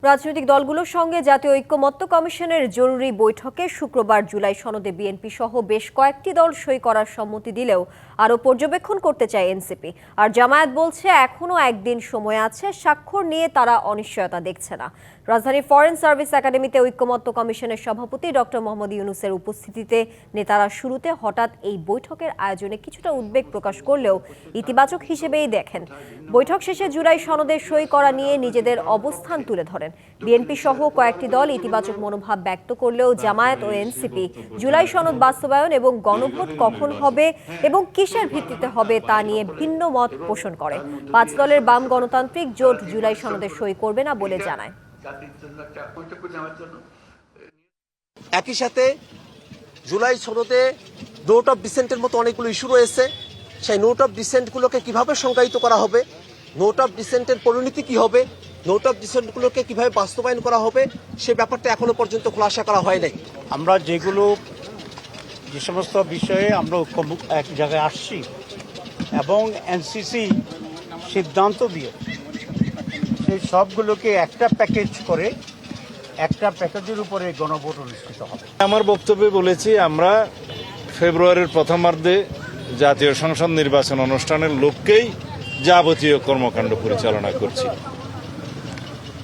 রাজনৈতিক দলগুলোর সঙ্গে জাতীয় ঐক্যমত্য কমিশনের জরুরি বৈঠকে শুক্রবার জুলাই সনদে বিএনপি সহ বেশ কয়েকটি দল সই করার সম্মতি দিলেও আরও পর্যবেক্ষণ করতে চায় এনসিপি। আর জামায়াত বলছে এখনও একদিন সময় আছে, স্বাক্ষর নিয়ে তারা অনিশ্চয়তা দেখছে না। রাজধানীর ফরেন সার্ভিস একাডেমিতে ঐক্যমত্য কমিশনের সভাপতি ডক্টর মোহাম্মদ ইউনূসের উপস্থিতিতে নেতারা শুরুতে হঠাৎ এই বৈঠকের আয়োজনে কিছুটা উদ্বেগ প্রকাশ করলেও ইতিবাচক হিসেবেই দেখেন। বৈঠক শেষে জুলাই সনদে সই করা নিয়ে নিজেদের অবস্থান তুলে ধরেন। বিএনপি সহ কয়েকটি দল ইতিবাচক মনোভাব ব্যক্ত করলেও জামায়াত ও এনসিপি জুলাই সনদ বাস্তবায়ন এবং গণভোট কখন হবে এবং কিসের ভিত্তিতে হবে তা নিয়ে ভিন্ন মত পোষণ করে। 5 দলের বাম গণতান্ত্রিক জোট জুলাই সনদে সই করবে না বলে জানায়। একই সাথে জুলাই সনদে নোট অফ ডিসেন্টের মতো অনেকগুলো ইস্যু রয়েছে। সেই নোট অফ ডিসেন্টগুলোকে কিভাবে সংজ্ঞায়িত করা হবে, নোট অফ ডিসেন্টের পরিণতি কি হবে, নোট অফ ডিসেন্টগুলোকে কিভাবে বাস্তবায়ন করা হবে, সে ব্যাপারটা এখনো পর্যন্ত খোলাসা করা হয় নাই। আমরা যে সমস্ত বিষয়ে আমরা এক জায়গায় আসছি এবং এনসিসি সিদ্ধান্ত দিয়ে সেই সবগুলোকে একটা প্যাকেজ করে একটা প্যাকেজের উপরে গণভোট অনুষ্ঠিত হবে। আমার বক্তব্যে বলেছি আমরা ফেব্রুয়ারির প্রথমার্ধে জাতীয় সংসদ নির্বাচন অনুষ্ঠানের লক্ষ্যেই যাবতীয় কর্মকাণ্ড পরিচালনা করছি।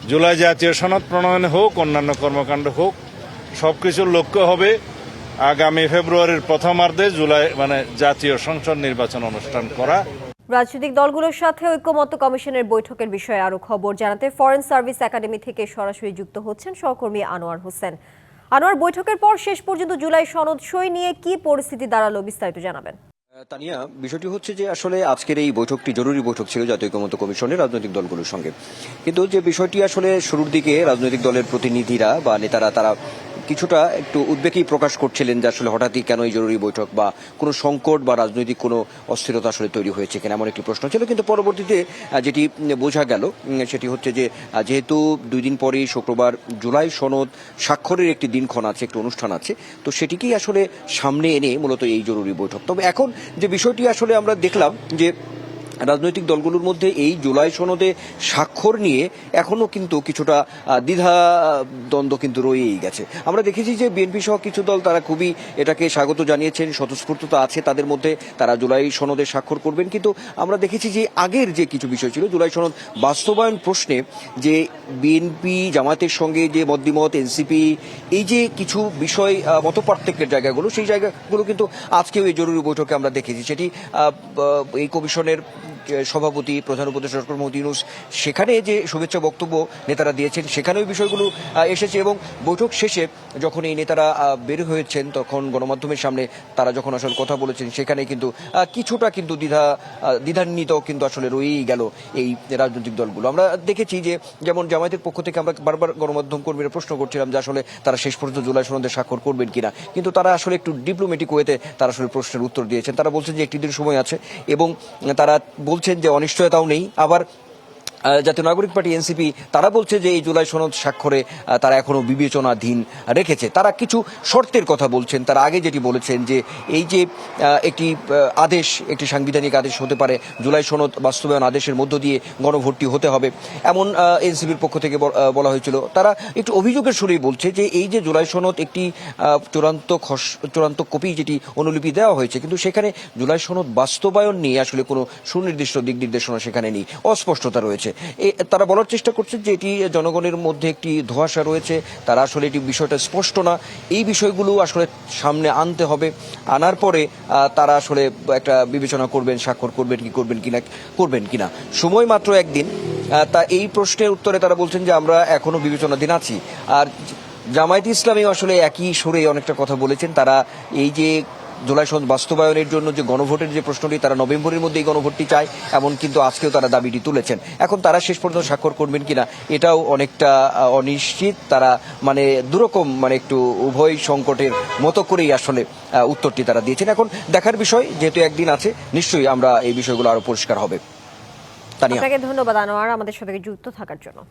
জুলাই জাতীয় সনদ প্রণয়ন হোক, অন্যান্য কর্মকাণ্ড হোক, সবকিছুর লক্ষ্য হবে আগামী ফেব্রুয়ারির প্রথমার্ধে জাতীয় সংসদ নির্বাচন অনুষ্ঠান করা। রাজনৈতিক দলগুলোর সাথে ঐক্যমত্য কমিশনের বৈঠকের বিষয়ে আরো খবর জানাতে ফরেন সার্ভিস একাডেমি থেকে সরাসরি যুক্ত হচ্ছেন সহকর্মী আনোয়ার হোসেন। আনোয়ার, বৈঠকের পর শেষ পর্যন্ত জুলাই সনদ সই নিয়ে কি পরিস্থিতি দাঁড়ালো, বিস্তারিত জানাবেন। তানিয়া, বিষয়টি হচ্ছে যে আসলে আজকের এই বৈঠকটি জরুরি বৈঠক ছিল জাতীয় ঐক্যমত্য কমিশনের রাজনৈতিক দলগুলোর সঙ্গে, কিন্তু যে বিষয়টি আসলে শুরুর দিকে রাজনৈতিক দলের প্রতিনিধিরা বা নেতারা তারা কিছুটা একটু উদ্বেগই প্রকাশ করছিলেন যে আসলে হঠাৎই কেন এই জরুরি বৈঠক বা কোনো সংকট বা রাজনৈতিক কোনো অস্থিরতা আসলে তৈরি হয়েছে কিনা, এমন একটি প্রশ্ন ছিল। কিন্তু পরবর্তীতে যেটি বোঝা গেল সেটি হচ্ছে যে যেহেতু 2 দিন পরেই শুক্রবার জুলাই সনদ স্বাক্ষরের একটি দিনক্ষণ আছে, একটি অনুষ্ঠান আছে, তো সেটিকেই আসলে সামনে এনে মূলত এই জরুরি বৈঠক। তবে এখন যে বিষয়টি আসলে আমরা দেখলাম যে রাজনৈতিক দলগুলোর মধ্যে এই জুলাই সনদে স্বাক্ষর নিয়ে এখনো কিন্তু কিছুটা দ্বিধা দ্বন্দ্ব কিন্তু রয়েই গেছে। আমরা দেখেছি যে বিএনপি সহ কিছু দল তারা খুবই এটাকে স্বাগত জানিয়েছেন, স্বতঃস্ফূর্ততা আছে তাদের মধ্যে, তারা জুলাই সনদে স্বাক্ষর করবেন। কিন্তু আমরা দেখেছি যে আগের যে কিছু বিষয় ছিল জুলাই সনদ বাস্তবায়ন প্রশ্নে, যে বিএনপি জামায়াতের সঙ্গে যে মতবিমত, এনসিপি, এই যে কিছু বিষয় মতপার্থক্যের জায়গাগুলো, সেই জায়গাগুলো কিন্তু আজকেও এই জরুরি বৈঠকে আমরা দেখেছি। সেটি এই কমিশনের সভাপতি প্রধান উপদেষ্টা ডক্টর মোহাম্মদ ইউনূস সেখানে যে শুভেচ্ছা বক্তব্য নেতারা দিয়েছেন সেখানে ওই বিষয়গুলো এসেছে, এবং বৈঠক শেষে যখন এই নেতারা বের হয়েছেন তখন গণমাধ্যমের সামনে তারা যখন আসলে কথা বলেছেন সেখানে কিন্তু কিছুটা কিন্তু দ্বিধান্বিত কিন্তু আসলে রয়েই গেল এই রাজনৈতিক দলগুলো। আমরা দেখেছি যে যেমন জামায়াতের পক্ষ থেকে আমরা বারবার গণমাধ্যম কর্মীরা প্রশ্ন করছিলাম যে আসলে তারা শেষ পর্যন্ত জুলাই সনদে স্বাক্ষর করবেন কিনা, কিন্তু তারা আসলে একটু ডিপ্লোম্যাটিক ওয়েতে তারা আসলে প্রশ্নের উত্তর দিয়েছেন। তারা বলছেন যে একটি দিন সময় আছে এবং তারা বলছেন যে অনিশ্চয়তাও নেই। আবার জাতীয় নাগরিক পার্টি এনসিপি তারা বলছে যে এই জুলাই সনদ স্বাক্ষরে তারা এখনো বিবেচনাধীন রেখেছে। তারা কিছু শর্তের কথা বলছেন। তারা আগে যেটি বলেছেন যে এই যে একটি আদেশ, একটি সাংবিধানিক আদেশ হতে পারে, জুলাই সনদ বাস্তবায়ন আদেশের মধ্য দিয়ে গণভোটটি হতে হবে, এমন এনসিপির পক্ষ থেকে বলা হয়েছিল। তারা একটু অভিযোগের সুরেই বলছে যে এই যে জুলাই সনদ একটি চূড়ান্ত কপি যেটি অনুলিপি দেওয়া হয়েছে, কিন্তু সেখানে জুলাই সনদ বাস্তবায়ন নিয়ে আসলে কোনো সুনির্দিষ্ট দিক নির্দেশনা সেখানে নেই, অস্পষ্টতা রয়েছে। তারা বলার চেষ্টা করছে যে এটি জনগণের মধ্যে একটি ধোঁয়াশা রয়েছে, তারা আসলে এটি বিষয়টা স্পষ্ট না, এই বিষয়গুলো আসলে সামনে আনতে হবে, আনার পরে তারা আসলে একটা বিবেচনা করবেন, স্বাক্ষর করবেন কিনা। সময় মাত্র একদিন, তা এই প্রশ্নের উত্তরে তারা বলছেন যে আমরা এখনো বিবেচনাধীন আছি। আর জামায়াতে ইসলামীও আসলে একই সুরে অনেকটা কথা বলেছেন। তারা এই যে জুলাই সনদ বাস্তবায়নের জন্য যে গণভোটের যে প্রশ্নটি, তারা নভেম্বরের মধ্যে এই গণভোটটি চায়, এমন কিন্তু আজকেও তারা দাবিটি তুলেছেন। এখন তারা শেষ পর্যন্ত স্বাক্ষর করবেন কিনা এটাও অনেকটা অনিশ্চিত। তারা দুরকম একটু উভয় সংকটের মতো করেই আসলে উত্তরটি তারা দিয়েছেন। এখন দেখার বিষয়, যেহেতু একদিন আছে, নিশ্চয়ই আমরা এই বিষয়গুলো আরো পরিষ্কার হবে। আপনাকে ধন্যবাদ আনোয়ার আমাদের সাথে যুক্ত থাকার জন্য।